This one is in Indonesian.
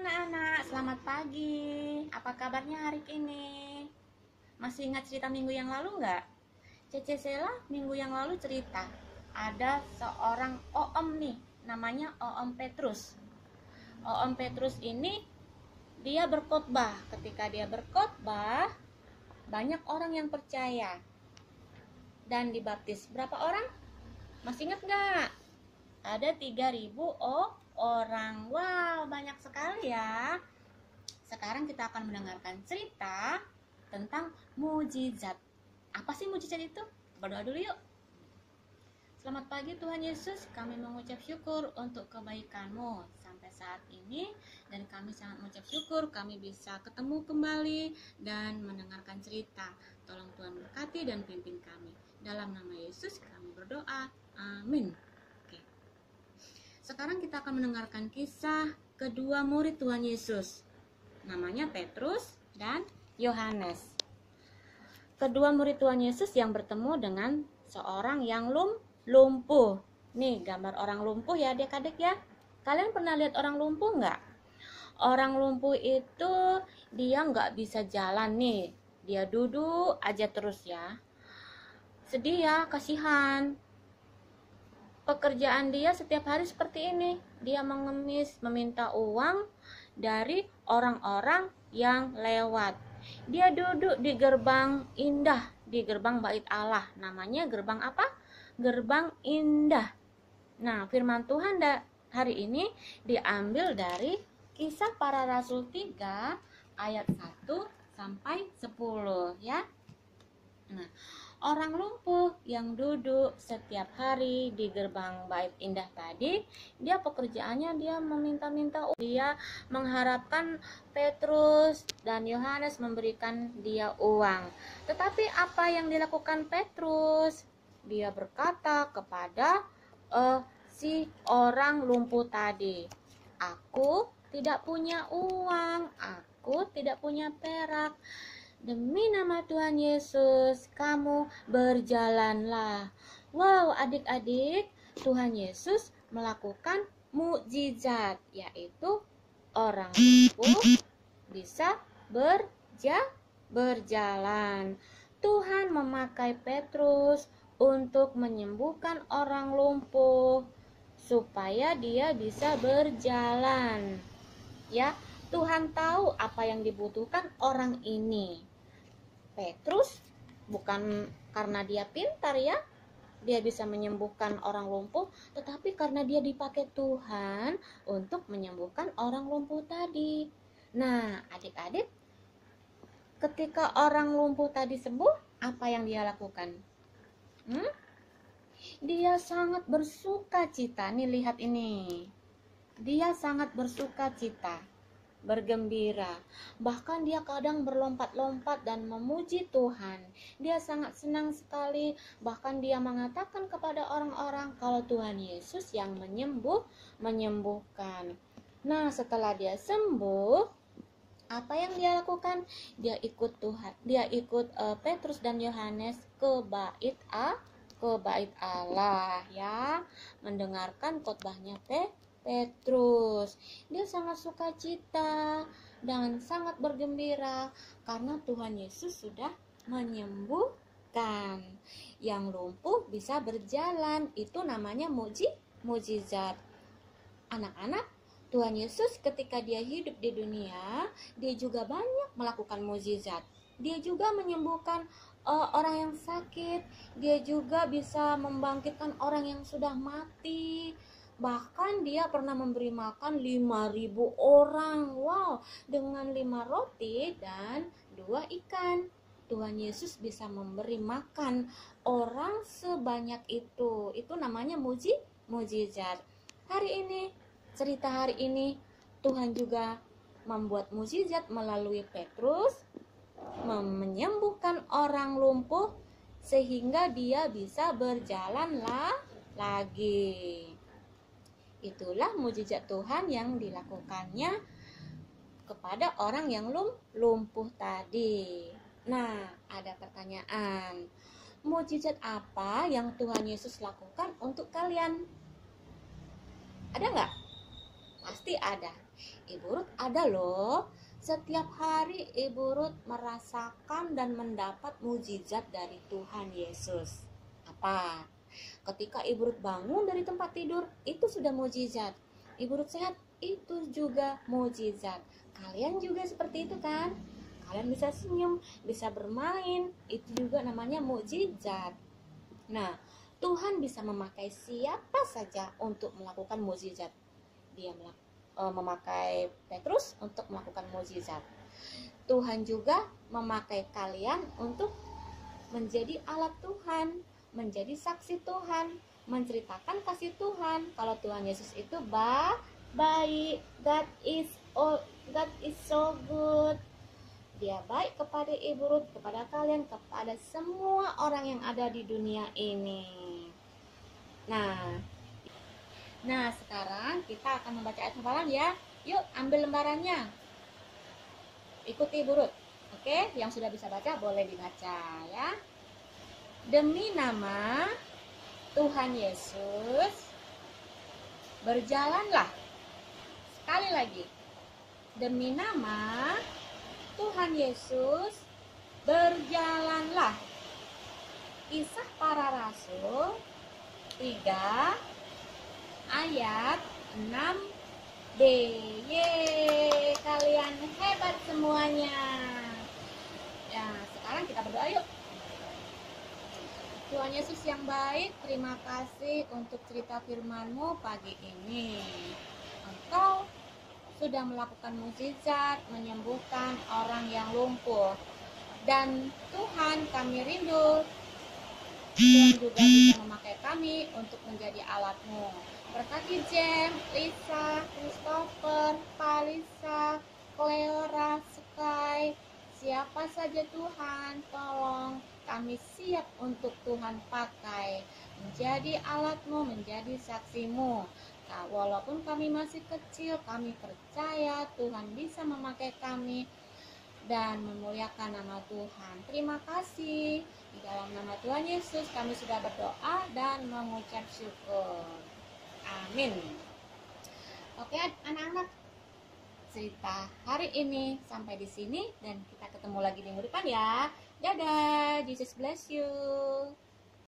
anak-anak, selamat pagi. Apa kabarnya hari ini? Masih ingat cerita minggu yang lalu nggak? Cece Sela minggu yang lalu cerita ada seorang Oom nih, namanya Oom Petrus. Oom Petrus ini dia berkhotbah. Ketika dia berkhotbah, banyak orang yang percaya dan dibaptis. Berapa orang? Masih ingat nggak? Ada 3.000 orang. Wow, banyak sekali ya. Sekarang kita akan mendengarkan cerita tentang mujizat. Apa sih mujizat itu? Berdoa dulu yuk. Selamat pagi Tuhan Yesus, kami mengucap syukur untuk kebaikan-Mu sampai saat ini, dan kami sangat mengucap syukur kami bisa ketemu kembali dan mendengarkan cerita. Tolong Tuhan berkati dan pimpin kami. Dalam nama Yesus kami berdoa. Amin. Sekarang kita akan mendengarkan kisah kedua murid Tuhan Yesus. Namanya Petrus dan Yohanes. Kedua murid Tuhan Yesus yang bertemu dengan seorang yang lumpuh. Nih gambar orang lumpuh ya adik-adik ya. Kalian pernah lihat orang lumpuh nggak? Orang lumpuh itu dia nggak bisa jalan nih. Dia duduk aja terus ya. Sedih ya, kasihan. Pekerjaan dia setiap hari seperti ini. Dia mengemis, meminta uang dari orang-orang yang lewat. Dia duduk di gerbang indah, di gerbang bait Allah. Namanya gerbang apa? Gerbang indah. Nah, firman Tuhan hari ini diambil dari Kisah Para Rasul 3 ayat 1 sampai 10 ya. Nah, orang lumpuh yang duduk setiap hari di gerbang bait indah tadi, dia pekerjaannya dia meminta-minta, dia mengharapkan Petrus dan Yohanes memberikan dia uang. Tetapi apa yang dilakukan Petrus? Dia berkata kepada si orang lumpuh tadi, "Aku tidak punya uang, aku tidak punya perak. Demi nama Tuhan Yesus, kamu berjalanlah." Wow, adik-adik, Tuhan Yesus melakukan mukjizat, yaitu orang lumpuh bisa berjalan. Tuhan memakai Petrus untuk menyembuhkan orang lumpuh supaya dia bisa berjalan. Ya, Tuhan tahu apa yang dibutuhkan orang ini. Petrus bukan karena dia pintar ya, dia bisa menyembuhkan orang lumpuh, tetapi karena dia dipakai Tuhan untuk menyembuhkan orang lumpuh tadi. Nah, adik-adik, ketika orang lumpuh tadi sembuh, apa yang dia lakukan? Dia sangat bersuka cita. Nih lihat ini. Dia sangat bersuka cita, bergembira. Bahkan dia kadang berlompat-lompat dan memuji Tuhan. Dia sangat senang sekali. Bahkan dia mengatakan kepada orang-orang kalau Tuhan Yesus yang menyembuhkan. Nah, setelah dia sembuh, apa yang dia lakukan? Dia ikut Petrus dan Yohanes ke bait Allah ya, mendengarkan khotbahnya Petrus. Dia sangat sukacita dan sangat bergembira karena Tuhan Yesus sudah menyembuhkan. Yang lumpuh bisa berjalan, itu namanya mujizat. Anak-anak, Tuhan Yesus ketika dia hidup di dunia, dia juga banyak melakukan mujizat. Dia juga menyembuhkan orang yang sakit. Dia juga bisa membangkitkan orang yang sudah mati. Bahkan dia pernah memberi makan 5.000 orang. Wow, dengan 5 roti dan 2 ikan. Tuhan Yesus bisa memberi makan orang sebanyak itu. Itu namanya mujizat. Cerita hari ini, Tuhan juga membuat mujizat melalui Petrus, menyembuhkan orang lumpuh sehingga dia bisa berjalan lagi. Itulah mujizat Tuhan yang dilakukannya kepada orang yang lumpuh tadi. Nah, ada pertanyaan. Mujizat apa yang Tuhan Yesus lakukan untuk kalian? Ada nggak? Pasti ada. Ibu Rut ada loh. Setiap hari Ibu Rut merasakan dan mendapat mujizat dari Tuhan Yesus. Apa? Ketika Ibu Rut bangun dari tempat tidur, itu sudah mujizat. Ibu Rut sehat, itu juga mujizat. Kalian juga seperti itu kan? Kalian bisa senyum, bisa bermain, itu juga namanya mujizat. Nah, Tuhan bisa memakai siapa saja untuk melakukan mujizat. Dia memakai Petrus untuk melakukan mujizat. Tuhan juga memakai kalian untuk menjadi alat Tuhan, menjadi saksi Tuhan, menceritakan kasih Tuhan. Kalau Tuhan Yesus itu baik, God is so good. Dia baik kepada Ibu Rut, kepada kalian, kepada semua orang yang ada di dunia ini. Nah, sekarang kita akan membaca ayat hafalan ya. Yuk, ambil lembarannya. Ikuti Ibu Rut. Oke, yang sudah bisa baca boleh dibaca ya. Demi nama Tuhan Yesus, berjalanlah. Sekali lagi. Demi nama Tuhan Yesus, berjalanlah. Kisah Para Rasul 3 ayat 6b. Yeay, kalian hebat semuanya. Ya, sekarang kita berdoa yuk. Tuhan Yesus yang baik, terima kasih untuk cerita firman-Mu pagi ini. Engkau sudah melakukan mukjizat, menyembuhkan orang yang lumpuh. Dan Tuhan, kami rindu Tuhan juga bisa memakai kami untuk menjadi alat-Mu. Berkati Jem, Lisa, Christopher, Palisa, Cleora, Sky, siapa saja Tuhan, tolong kami siap untuk Tuhan pakai menjadi alat-Mu, menjadi saksi-Mu. Nah, walaupun kami masih kecil, kami percaya Tuhan bisa memakai kami dan memuliakan nama Tuhan. Terima kasih. Di dalam nama Tuhan Yesus kami sudah berdoa dan mengucap syukur. Amin. Oke anak-anak, cerita hari ini sampai di sini dan kita ketemu lagi di minggu depan ya. Dadah, Jesus bless you.